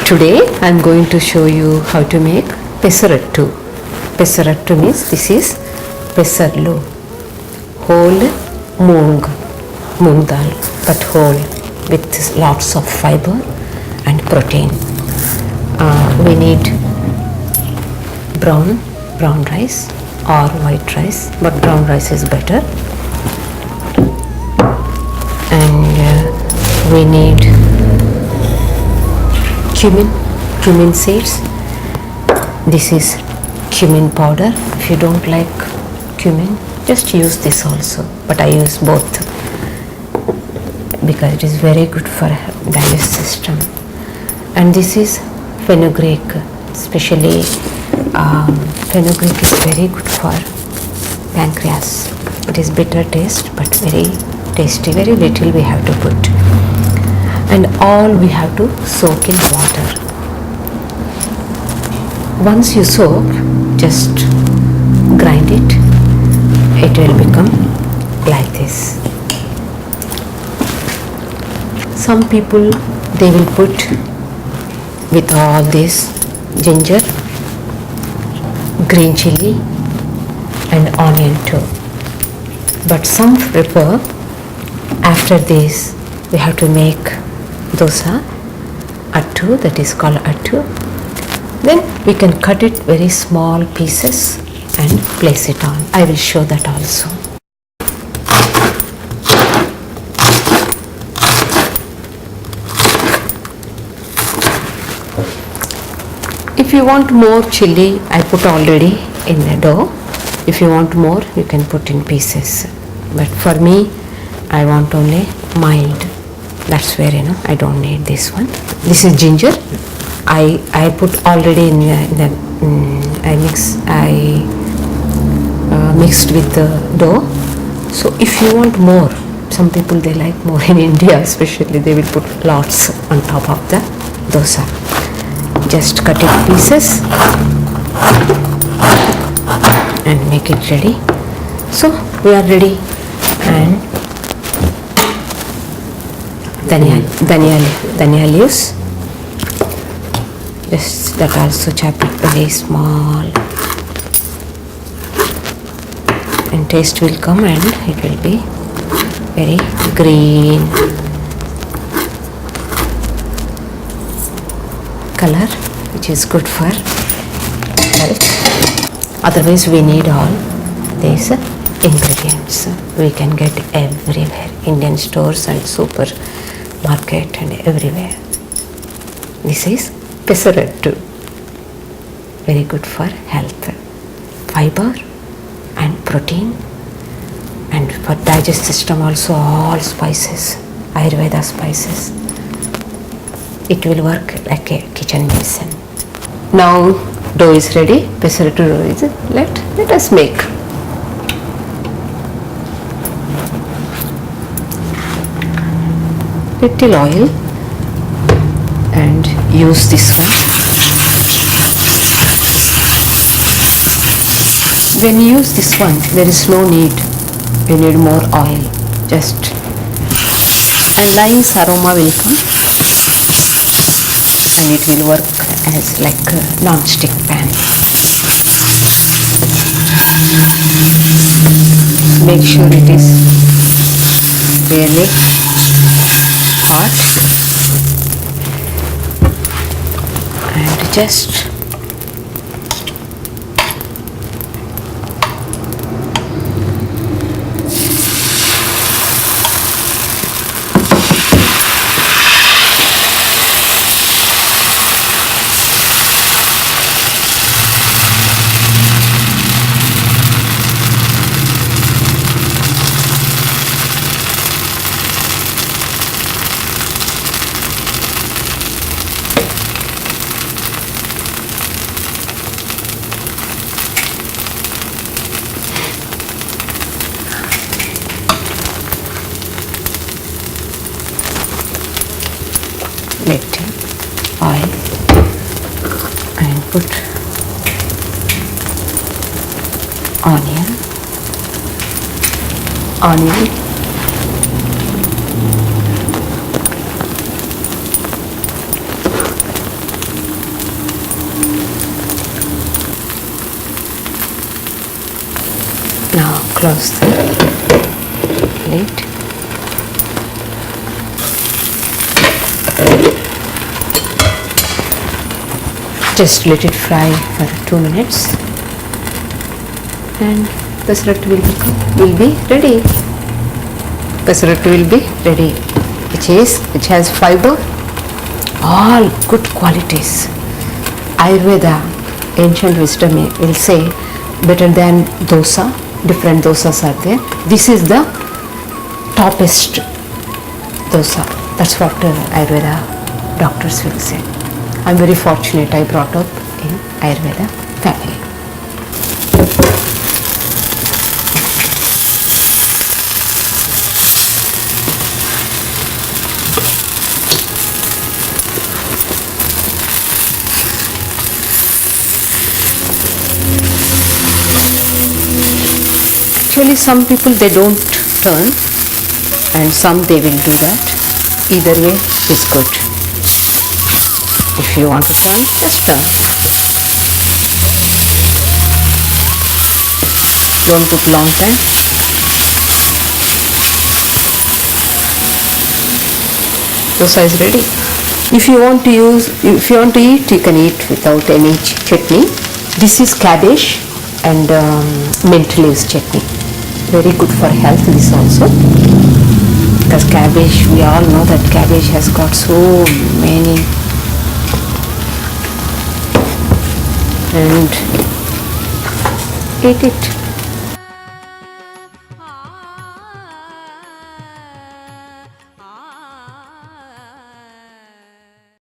Today I am going to show you how to make pesarattu. Pesarattu means this is pesarlu, whole moong dal, but whole with lots of fiber and protein. We need brown rice or white rice, but brown rice is better. And we need cumin seeds. This is cumin powder. If you don't like cumin, just use this also, but I use both because it is very good for digestive system. And this is fenugreek, especially fenugreek is very good for pancreas. It is bitter taste but very tasty. Very little we have to put, and all we have to soak in water. Once you soak, just grind it. It will become like this. Some people, they will put with all this ginger, green chili and onion too, but some prefer after this we have to make dosa attu, that is called attu. Then we can cut it very small pieces and place it on. I will show that also. If you want more chili, I put already in the dough. If you want more, you can put in pieces, but for me I want only mild. That's where I don't need this one. This is ginger. I put already in the I mixed with the dough. So if you want more, some people they like more in India especially, they will put lots on top of the dosa. Just cut it pieces and make it ready. So we are ready. And dhania leaves, just that also chop it very small, and taste will come and it will be very green color, which is good for health. Otherwise we need all these ingredients. We can get everywhere, Indian stores and supermarket and everywhere. This is pesarattu, very good for health, fiber and protein, and for digestive system also. All spices, Ayurveda spices, it will work like a kitchen medicine. Now dough is ready. Pesarattu dough is let us make. Little oil and use this one. When you use this one, there is no need, you need more oil, just, and nice aroma will come, and it will work as like a non-stick pan. Make sure it is really hot, and just little oil and put onion, close the lid. Just let it fry for 2 minutes and pesarattu will be ready. Pesarattu will be ready, which has fiber, all good qualities. Ayurveda, ancient wisdom will say better than dosa, different dosas are there. This is the toppest dosa. That's what Ayurveda doctors will say. I'm very fortunate I brought up in Ayurveda family. Actually, some people they don't turn and some they will do that. Either way is good. If you want to turn, just turn. Don't put long time. Dosa is ready. If you want to eat, you can eat without any chutney. This is cabbage and mint leaves chutney. Very good for health this also, because cabbage, we all know that cabbage has got so many, and eat it.